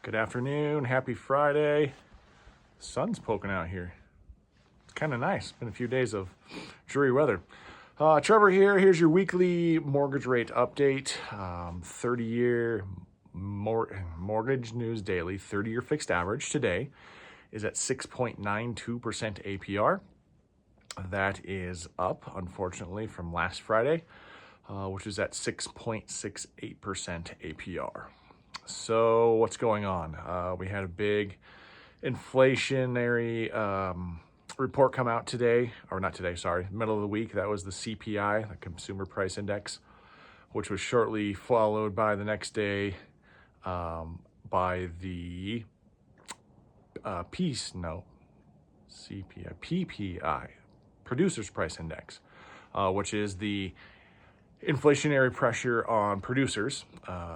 Good afternoon. Happy Friday. The sun's poking out here. It's kind of nice. Been a few days of dreary weather. Trevor here. Here's your weekly mortgage rate update. 30-year mortgage news daily. 30-year fixed average today is at 6.92% APR. That is up, unfortunately, from last Friday, which was at 6.68% APR. So what's going on? We had a big inflationary report come out today, or not today, sorry, middle of the week. That was the CPI, the Consumer Price Index, which was shortly followed by the next day by the PPI, Producers Price Index, which is the inflationary pressure on producers,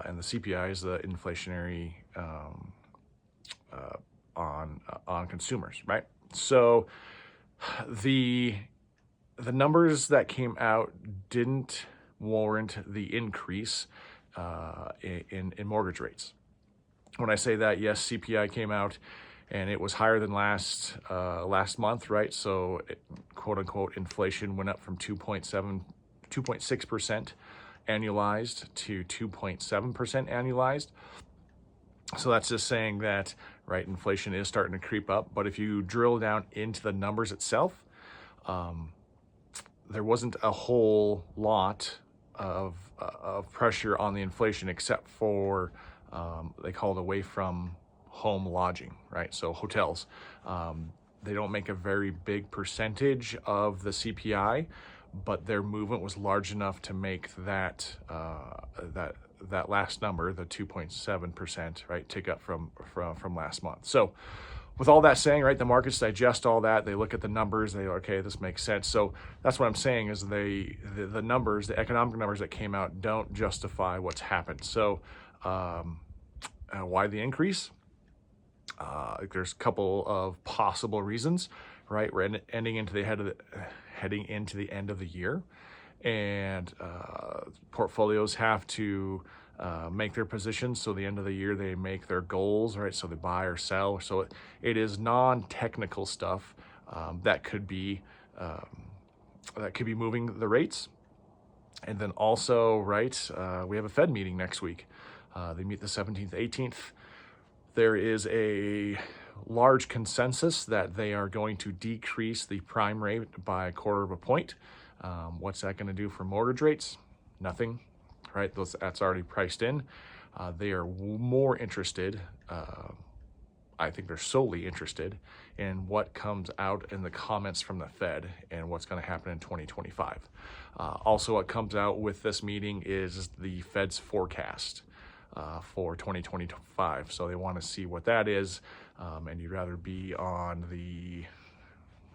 and the CPI is the inflationary on consumers, right? So the numbers that came out didn't warrant the increase in mortgage rates. When I say that, yes, CPI came out and it was higher than last month, right? So quote unquote inflation went up from 2.6% annualized to 2.7% annualized. So that's just saying that, right, inflation is starting to creep up. But if you drill down into the numbers itself, there wasn't a whole lot of pressure on the inflation except for, they call it away from home lodging, right? So hotels, they don't make a very big percentage of the CPI, but their movement was large enough to make that that last number, the 2.7%, right, tick up from last month. So with all that saying, right, the markets digest all that. They look at the numbers. They go, okay, this makes sense. So that's what I'm saying is the numbers, the economic numbers that came out don't justify what's happened. So why the increase? There's a couple of possible reasons, right? We're heading into the end of the year, and portfolios have to make their positions. So the end of the year, they make their goals, right? So they buy or sell. So it is non-technical stuff that could be moving the rates. And then also, right, we have a Fed meeting next week. They meet the 17th, 18th. There is a large consensus that they are going to decrease the prime rate by 1/4 point. What's that going to do for mortgage rates? Nothing, right? That's already priced in. They are more interested, I think they're solely interested in what comes out in the comments from the Fed and what's going to happen in 2025. Also, what comes out with this meeting is the Fed's forecast for 2025. So they want to see what that is. And you'd rather be on the,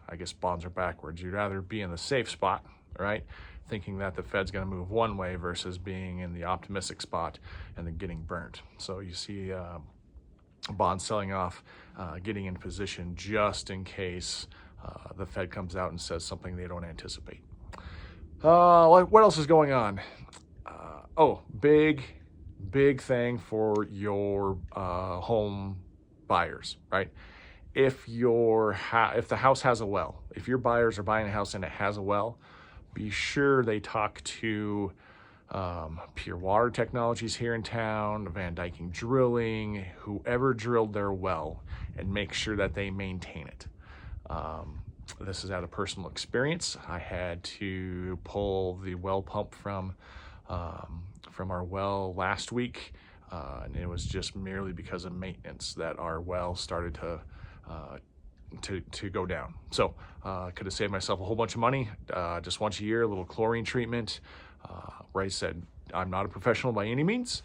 I guess bonds are backwards. You'd rather be in the safe spot, right? Thinking that the Fed's going to move one way versus being in the optimistic spot and then getting burnt. So you see bonds selling off, getting in position just in case the Fed comes out and says something they don't anticipate. What else is going on? Big thing for your home buyers, right? If the house has a well, if your buyers are buying a house and it has a well, be sure they talk to Pure Water Technologies here in town, Van Dyking Drilling, whoever drilled their well, and make sure that they maintain it. This is out of personal experience. I had to pull the well pump from our well last week, and it was just merely because of maintenance that our well started to go down. So could have saved myself a whole bunch of money just once a year, a little chlorine treatment. Ray said, I'm not a professional by any means,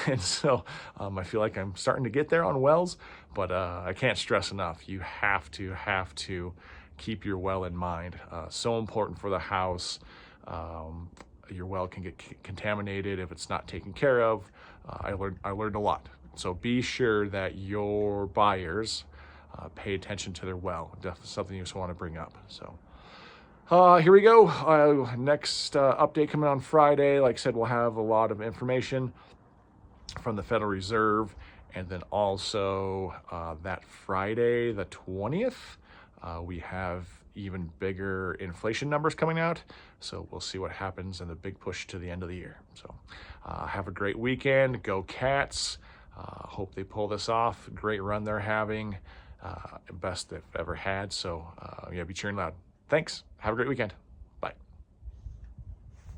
and so I feel like I'm starting to get there on wells, but I can't stress enough, you have to keep your well in mind. So important for the house. Your well can get contaminated if it's not taken care of. I learned a lot. So be sure that your buyers pay attention to their well. Definitely something you just want to bring up. So here we go. Next update coming on Friday. Like I said, we'll have a lot of information. from the Federal Reserve. And then also that Friday, the 20th, we have even bigger inflation numbers coming out. So we'll see what happens in the big push to the end of the year. So have a great weekend. Go Cats. Hope they pull this off. Great run they're having. Best they've ever had. So yeah, be cheering loud. Thanks. Have a great weekend.